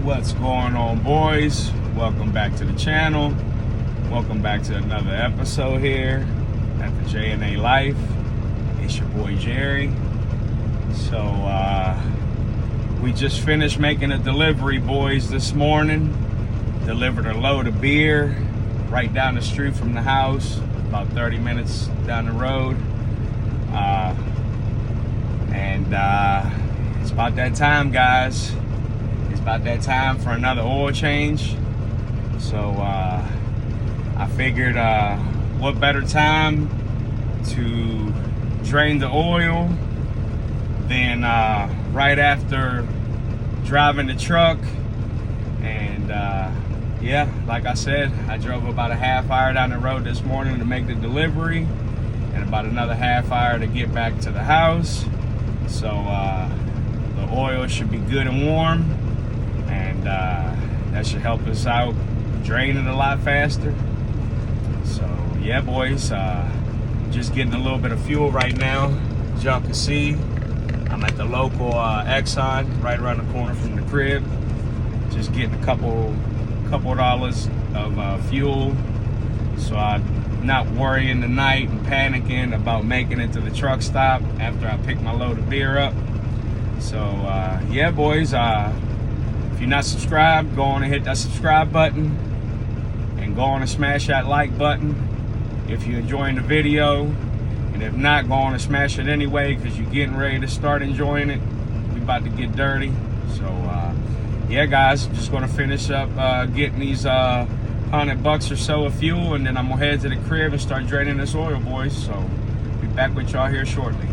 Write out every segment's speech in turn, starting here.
What's going on, boys? Welcome back to the channel. Welcome back to another episode here at the J&A Life. It's your boy Jerry. So we just finished making a delivery, boys, this morning. Delivered a load of beer right down the street from the house, about 30 minutes down the road. It's about that time, guys. It's about that time for another oil change. So I figured what better time to drain the oil than right after driving the truck. And yeah, like I said, I drove about a half hour down the road this morning to make the delivery and about another half hour to get back to the house. So the oil should be good and warm, and that should help us out drain it a lot faster. So yeah, boys, just getting a little bit of fuel right now. As y'all can see, I'm at the local Exxon right around the corner from the crib. Just getting a couple dollars of fuel, so I'm not worrying tonight and panicking about making it to the truck stop after I pick my load of beer up. So yeah, boys, if you're not subscribed, go on and hit that subscribe button and go on and smash that like button if you're enjoying the video. And if not, go on and smash it anyway, because you're getting ready to start enjoying it. We about to get dirty. So yeah, guys, just gonna finish up getting these $100 or so of fuel, and then I'm gonna head to the crib and start draining this oil, boys. So be back with y'all here shortly.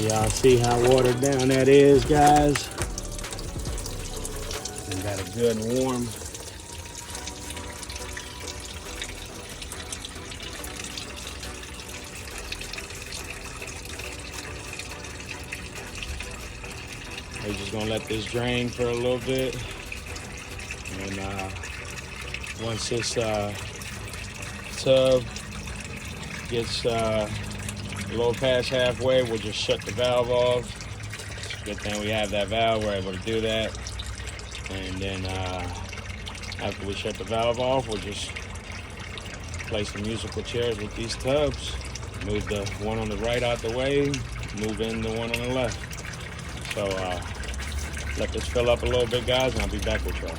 Y'all see how watered down that is, guys? And got it good and warm. We're just gonna let this drain for a little bit. And once this tub gets a little past halfway, we'll just shut the valve off. It's a good thing we have that valve, we're able to do that. And then after we shut the valve off, we'll just play some musical chairs with these tubs. Move the one on the right out the way, move in the one on the left. So let this fill up a little bit, guys, and I'll be back with y'all.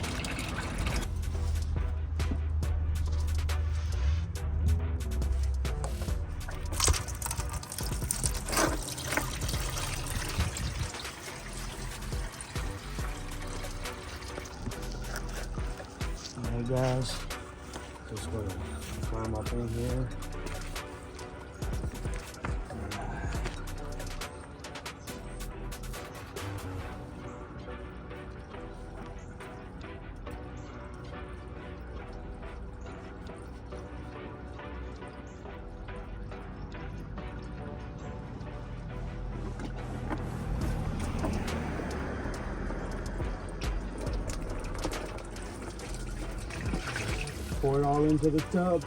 Alright, guys, just gonna climb up in here. pour it all into the tub.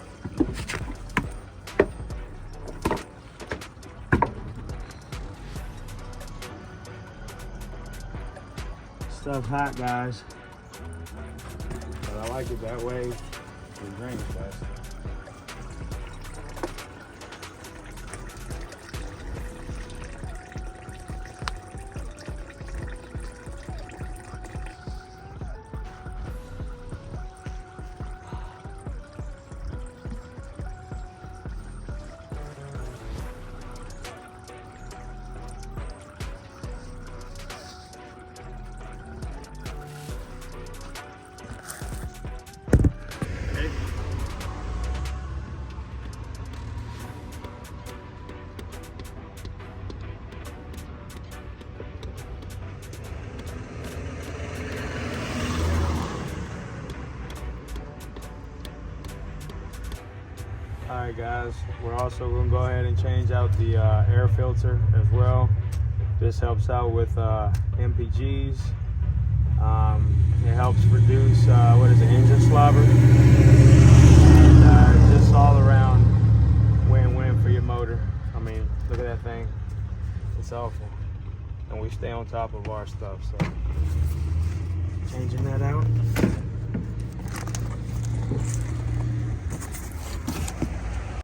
Stuff hot, guys. But I like it that way. It drains best. Alright guys, we're also going to go ahead and change out the air filter as well. This helps out with MPGs. It helps reduce, engine slobber. And just all around win-win for your motor. I mean, look at that thing. It's awful. And we stay on top of our stuff, so changing that out.